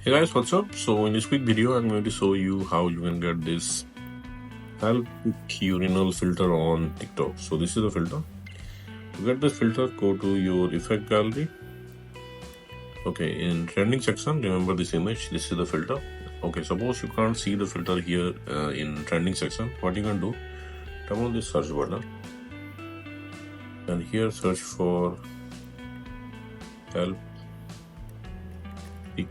Hey guys, what's up? So in this quick video, I'm going to show you how you can get this help urinal filter on TikTok. So this is the filter. To get this filter, go to your effect gallery. Okay, in trending section, remember this image. This is the filter. Okay, suppose you can't see the filter here in trending section. What you can do? Tap on this search button, and here search for help pick.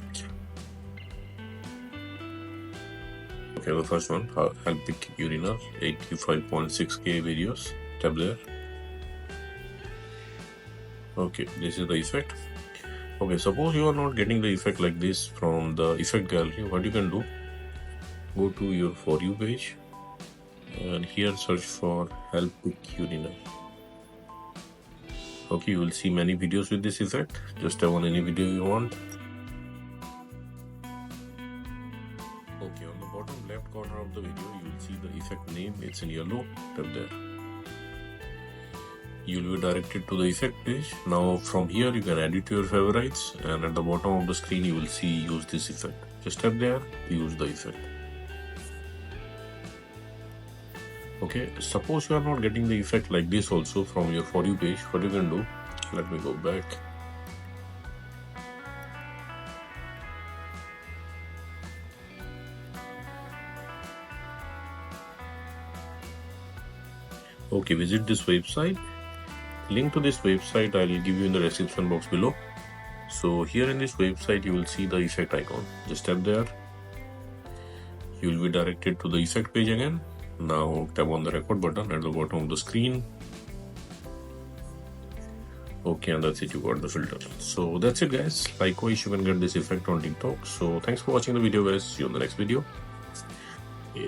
Okay, the first one, help pick urinal, 85.6K videos. Tap there. Okay, this is the effect. Okay, suppose you are not getting the effect like this from the effect gallery. What you can do? Go to your For You page, and here search for help pick urinal. Okay, you will see many videos with this effect. Just tap on any video you want. Okay, on the bottom left corner of the video, you will see the effect name. It's in yellow. Tap there. You will be directed to the effect page. Now from here you can add it to your favorites, and at the bottom of the screen you will see use this effect. Just tap there, use the effect. Okay, suppose you are not getting the effect like this also from your For You page. What you can do? Let me go back. Okay, visit this website. Link to this website I will give you in the description box below. So here in this website you will see the effect icon. Just tap there. You will be directed to the effect page again. Now tap on the record button at the bottom of the screen. Okay, and that's it, you got the filter. So that's it guys. Likewise, you can get this effect on TikTok. So thanks for watching the video guys. See you on the next video. Yeah.